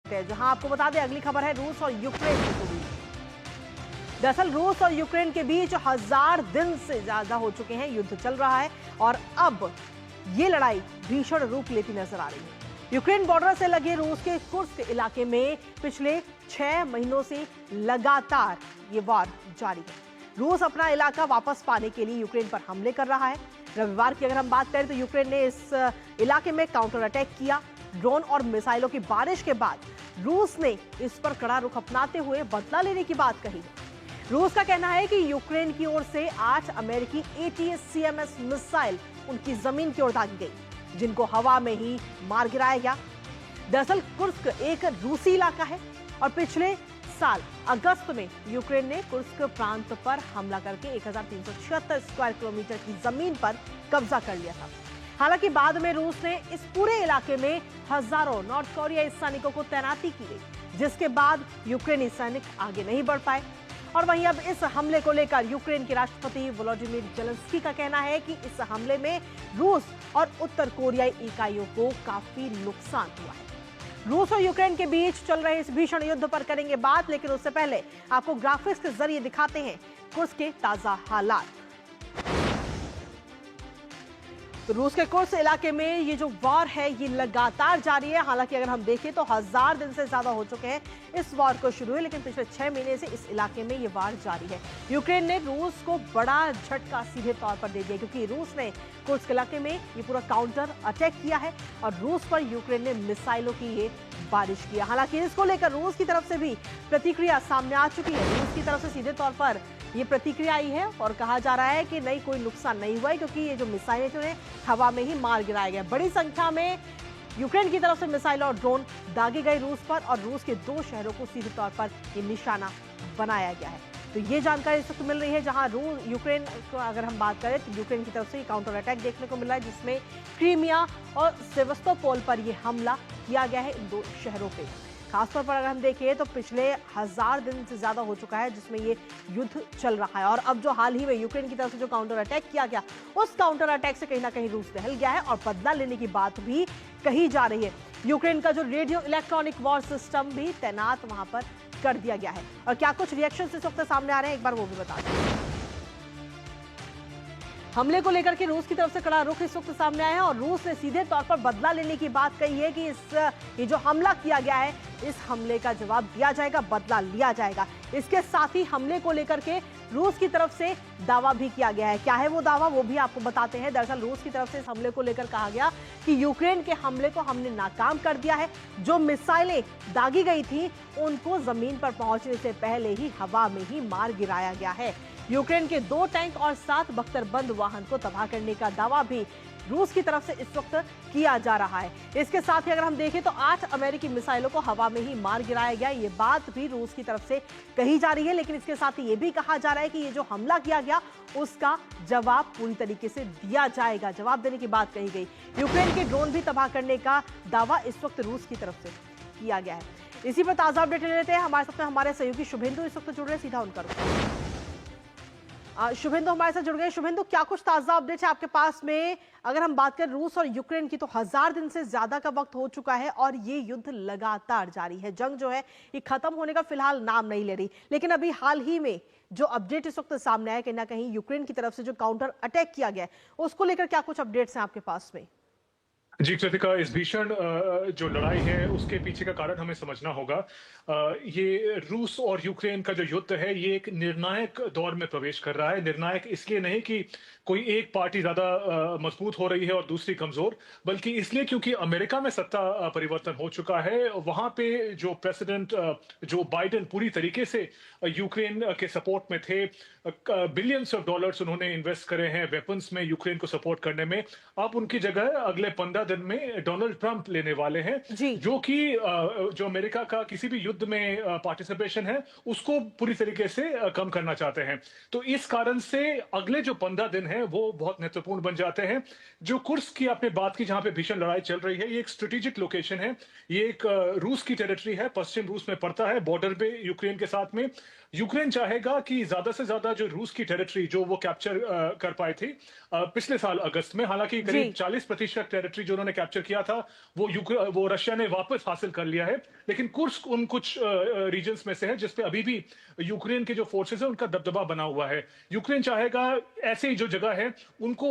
जहां आपको बता दें अगली खबर है रूस और यूक्रेन के बीच। दरअसल रूस और यूक्रेन के बीच 1000 दिन से ज्यादा हो चुके हैं, युद्ध चल रहा है और अब ये लड़ाई भीषण रूप लेती नजर आ रही है। यूक्रेन बॉर्डर से लगे रूस के कुर्स्क इलाके में पिछले 6 महीनों से लगातार ये वार जारी है। रूस अपना इलाका वापस पाने के लिए यूक्रेन पर हमले कर रहा है। रविवार की अगर हम बात करें तो यूक्रेन ने इस इलाके में काउंटर अटैक किया। ड्रोन और मिसाइलों की बारिश के बाद रूस ने इस पर कड़ा रुख अपनाते हुए बदला लेने की बात कही। रूस का कहना है कि यूक्रेन की ओर से 8 अमेरिकी ATACMS मिसाइल उनकी जमीन की ओर दागी गई, जिनको हवा में ही मार गिराया गया। दरअसल कुर्स्क एक रूसी इलाका है और पिछले साल अगस्त में यूक्रेन ने कुर्स्क प्रांत पर हमला करके 1376 स्क्वायर किलोमीटर की जमीन पर कब्जा कर लिया था। हालांकि बाद में रूस ने इस पूरे इलाके में हजारों नॉर्थ कोरियाई सैनिकों को तैनाती की गई, जिसके बाद यूक्रेनी सैनिक आगे नहीं बढ़ पाए। और वहीं अब इस हमले को लेकर यूक्रेन के राष्ट्रपति वोलोदिमीर जेलेंस्की का कहना है कि इस हमले में रूस और उत्तर कोरियाई इकाइयों को काफी नुकसान हुआ है। रूस और यूक्रेन के बीच चल रहे इस भीषण युद्ध पर करेंगे बात, लेकिन उससे पहले आपको ग्राफिक्स के जरिए दिखाते हैं कुर्स्क के ताजा हालात। तो रूस के कुर्स्क इलाके में ये जो वार है ये लगातार जारी है। हालांकि अगर हम देखें तो 1000 दिन से ज्यादा हो चुके हैं इस वार को शुरू हुए, लेकिन पिछले 6 महीने से इस इलाके में ये वार जारी है। यूक्रेन ने रूस को बड़ा झटका सीधे तौर पर दे दिया, क्योंकि रूस ने कुर्स्क इलाके में ये पूरा काउंटर अटैक किया है और रूस पर यूक्रेन ने मिसाइलों की ये बारिश किया। हालांकि इसको लेकर रूस की तरफ से भी प्रतिक्रिया सामने आ चुकी है। रूस की तरफ से सीधे तौर पर ये प्रतिक्रिया आई है और कहा जा रहा है कि नहीं, कोई नुकसान नहीं हुआ है, क्योंकि ये जो मिसाइलें थी उन्हें हवा में ही मार गिराया गया। बड़ी संख्या में यूक्रेन की तरफ से मिसाइल और ड्रोन दागे गए रूस पर और रूस के 2 शहरों को सीधे तौर पर ये निशाना बनाया गया है। तो ये जानकारी इस वक्त मिल रही है, जहां यूक्रेन को अगर हम बात करें तो यूक्रेन की तरफ से काउंटर अटैक देखने को मिला है, जिसमें क्रीमिया और सेवस्तोपोल पर यह हमला किया गया है, इन 2 शहरों पे। खासतौर पर अगर हम देखें तो पिछले 1000 दिन से ज्यादा हो चुका है जिसमें ये युद्ध चल रहा है। और अब जो हाल ही में यूक्रेन की तरफ से जो काउंटर अटैक किया गया, उस काउंटर अटैक से कहीं ना कहीं रूस दहल गया है और बदला लेने की बात भी कही जा रही है। यूक्रेन का जो रेडियो इलेक्ट्रॉनिक वॉर सिस्टम भी तैनात वहां पर कर दिया गया है। और क्या कुछ रिएक्शन इस वक्त सामने आ रहे हैं, एक बार वो भी बता दें। हमले को लेकर के रूस की तरफ से कड़ा रुख इस वक्त सामने आया है और रूस ने सीधे तौर पर बदला लेने की बात कही है कि ये जो हमला किया गया है, इस हमले का जवाब दिया जाएगा, बदला लिया जाएगा। इसके साथ ही हमले को लेकर के रूस की तरफ से दावा भी किया गया है। क्या है वो दावा, वो भी आपको बताते हैं। दरअसल रूस की तरफ से इस हमले को लेकर कहा गया कि यूक्रेन के हमले को हमने नाकाम कर दिया है। जो मिसाइलें दागी गई थी उनको जमीन पर पहुंचने से पहले ही हवा में ही मार गिराया गया है। यूक्रेन के 2 टैंक और 7 बख्तरबंद वाहन को तबाह करने का दावा भी रूस की तरफ से इस वक्त किया जा रहा है। इसके साथ ही अगर हम देखें तो 8 अमेरिकी मिसाइलों को हवा में ही मार गिराया गया, ये बात भी रूस की तरफ से कही जा रही है। लेकिन इसके साथ ही ये भी कहा जा रहा है कि ये जो हमला किया गया उसका जवाब पूरी तरीके से दिया जाएगा, जवाब देने की बात कही गई। यूक्रेन के ड्रोन भी तबाह करने का दावा इस वक्त रूस की तरफ से किया गया है। इसी पर ताजा अपडेट ले लेते हैं। हमारे साथ में हमारे सहयोगी शुभेंदु इस वक्त जुड़ रहे हैं, सीधा उनका रुख। शुभेंदु हमारे साथ जुड़ गए। शुभेंदु, क्या कुछ ताजा अपडेट है आपके पास में? अगर हम बात करें रूस और यूक्रेन की तो 1000 दिन से ज्यादा का वक्त हो चुका है और ये युद्ध लगातार जारी है। जंग जो है ये खत्म होने का फिलहाल नाम नहीं ले रही, लेकिन अभी हाल ही में जो अपडेट इस वक्त सामने आया, कहीं ना कहीं यूक्रेन की तरफ से जो काउंटर अटैक किया गया है उसको लेकर क्या कुछ अपडेट्स हैं आपके पास में? जी कृतिका, इस भीषण जो लड़ाई है उसके पीछे का कारण हमें समझना होगा। ये रूस और यूक्रेन का जो युद्ध है ये एक निर्णायक दौर में प्रवेश कर रहा है। निर्णायक इसलिए नहीं कि कोई एक पार्टी ज्यादा मजबूत हो रही है और दूसरी कमजोर, बल्कि इसलिए क्योंकि अमेरिका में सत्ता परिवर्तन हो चुका है। वहां पे जो प्रेसिडेंट जो बाइडेन पूरी तरीके से यूक्रेन के सपोर्ट में थे, बिलियंस ऑफ डॉलर्स उन्होंने इन्वेस्ट करे हैं वेपन्स में यूक्रेन को सपोर्ट करने में। अब उनकी जगह अगले 15 दिन में डोनाल्ड ट्रंप लेने वाले हैं, जो कि जो अमेरिका का किसी भी युद्ध में पार्टिसिपेशन है उसको पूरी तरीके से कम करना चाहते हैं। तो इस कारण से अगले जो 15 दिन है वो बहुत महत्वपूर्ण बन जाते हैं। जो कुर्स्क की आपने बात की, जहां पे भीषण लड़ाई चल रही है, ये एक स्ट्रेटेजिक लोकेशन है। ये एक रूस की टेरिटरी है, पश्चिम रूस में पड़ता है, बॉर्डर पे यूक्रेन के साथ में। यूक्रेन चाहेगा कि ज्यादा से ज्यादा जो रूस की टेरिटरी जो वो कैप्चर कर पाई थी पिछले साल अगस्त में, हालांकि करीब 40% टेरिटरी जो उन्होंने कैप्चर किया था वो रशिया ने वापस हासिल कर लिया है, लेकिन कुर्स्क उन कुछ रीजन्स में से है जिसपे अभी भी यूक्रेन के जो फोर्सेस है उनका दबदबा बना हुआ है। यूक्रेन चाहेगा ऐसे ही जो जगह है उनको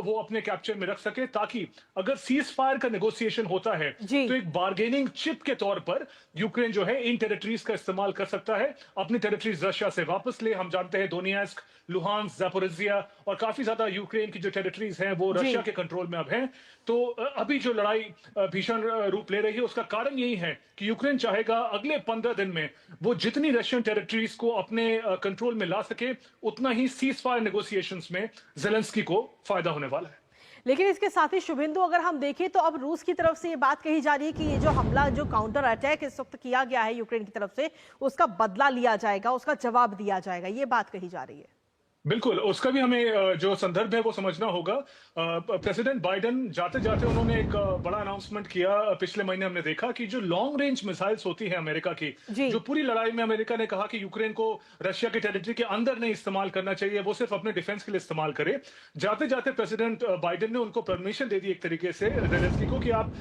वो अपने कैप्चर में रख सके, ताकि अगर सीज फायर का नेगोशिएशन होता है तो एक बार्गेनिंग चिप के तौर पर यूक्रेन जो है इन टेरिटरीज का इस्तेमाल कर सकता है, अपनी टेरिटरीज रशिया से वापस ले। हम जानते हैं दोनियास्क, लुहांस्क, ज़ापोरिज़िया और काफी ज्यादा यूक्रेन की जो टेरिटरीज हैं वो रशिया के कंट्रोल में अब हैं। तो अभी जो लड़ाई भीषण रूप ले रही है उसका कारण यही है कि यूक्रेन चाहेगा अगले 15 दिन में वो जितनी रशियन टेरिटरीज को अपने कंट्रोल में ला सके, उतना ही सीज फायर नेगोशिएशंस में ज़ेलेंस्की को फायदा होने वाला है। लेकिन इसके साथ ही शुभेंदु, अगर हम देखें तो अब रूस की तरफ से ये बात कही जा रही है कि ये जो हमला, जो काउंटर अटैक इस वक्त किया गया है यूक्रेन की तरफ से, उसका बदला लिया जाएगा, उसका जवाब दिया जाएगा, ये बात कही जा रही है। बिल्कुल, उसका भी हमें जो संदर्भ है वो समझना होगा। प्रेसिडेंट बाइडेन जाते जाते उन्होंने एक बड़ा अनाउंसमेंट किया। पिछले महीने हमने देखा कि जो लॉन्ग रेंज मिसाइल्स होती है अमेरिका की, जो पूरी लड़ाई में अमेरिका ने कहा कि यूक्रेन को रशिया की टेरिटरी के अंदर नहीं इस्तेमाल करना चाहिए, वो सिर्फ अपने डिफेंस के लिए इस्तेमाल करे। जाते जाते प्रेसिडेंट बाइडेन ने उनको परमिशन दे दी एक तरीके से, ज़ेलेंस्की को, कि आप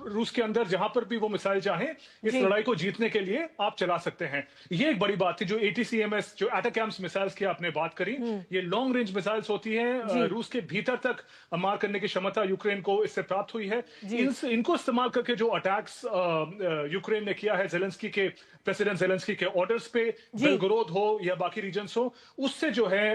रूस के अंदर जहां पर भी वो मिसाइल चाहें इस लड़ाई को जीतने के लिए आप चला सकते हैं। ये एक बड़ी बात थी। जो ATCMS, जो एटाकैम्स मिसाइल्स की आपने बात करी, ये लॉन्ग रेंज मिसाइल्स होती हैं। रूस के भीतर तक मार करने की क्षमता यूक्रेन को इससे प्राप्त हुई है। इनको इस्तेमाल करके जो अटैक्स यूक्रेन ने किया है ज़ेलेंस्की के, प्रेसिडेंट ज़ेलेंस्की के ऑर्डर्स पे, बेलगोरोद हो या बाकी रीजन्स हो, उससे जो है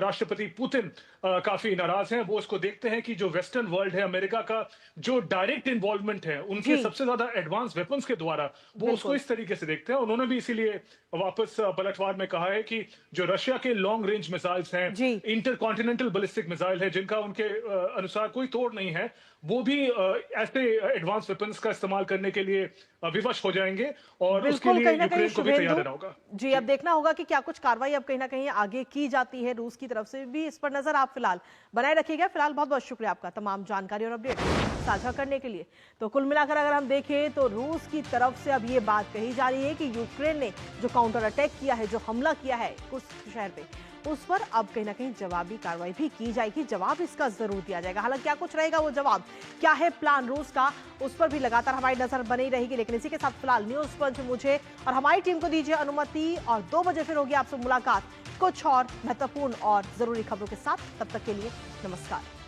राष्ट्रपति पुतिन काफी नाराज हैं। वो इसको देखते हैं कि जो वेस्टर्न वर्ल्ड है, अमेरिका का जो डायरेक्ट इन्वॉल्वमेंट है उनके सबसे ज्यादा एडवांस वेपन्स के द्वारा, वो उसको इस तरीके से देखते हैं। उन्होंने भी इसीलिए वापस पलटवार में कहा है कि जो रशिया के लॉन्ग रेंज मिसाइल्स हैं, इंटरकॉन्टिनेंटल बैलिस्टिक मिसाइल है जिनका उनके अनुसार कोई तोड़ नहीं है, वो भी ऐसे एडवांस वेपन्स का इस्तेमाल करने के लिए विवश हो जाएंगे और उसके लिए यूक्रेन को भी तैयार रहना होगा। जी, अब देखना होगा कि क्या कुछ कार्रवाई अब कहीं ना कहीं आगे की जाती है रूस की तरफ से भी। इस पर नजर आप फिलहाल बनाए रखिएगा। फिलहाल बहुत बहुत शुक्रिया आपका तमाम जानकारी और अपडेट साझा करने के लिए। तो कुल मिलाकर अगर हम देखें तो रूस की तरफ से अब ये बात कही जा रही है कि यूक्रेन ने जो काउंटर अटैक किया है, जो हमला किया है कुर्स्क शहर पे, उस पर अब कहीं ना कहीं जवाबी कार्रवाई भी की जाएगी। जवाब इसका जरूर दिया जाएगा। हालांकि क्या कुछ रहेगा वो जवाब, क्या है प्लान रूस का, उस पर भी लगातार हमारी नजर बनी रहेगी। लेकिन इसी के साथ फिलहाल न्यूज पंच मुझे और हमारी टीम को दीजिए अनुमति, और 2 बजे फिर होगी आपसे मुलाकात कुछ और महत्वपूर्ण और जरूरी खबरों के साथ। तब तक के लिए नमस्कार।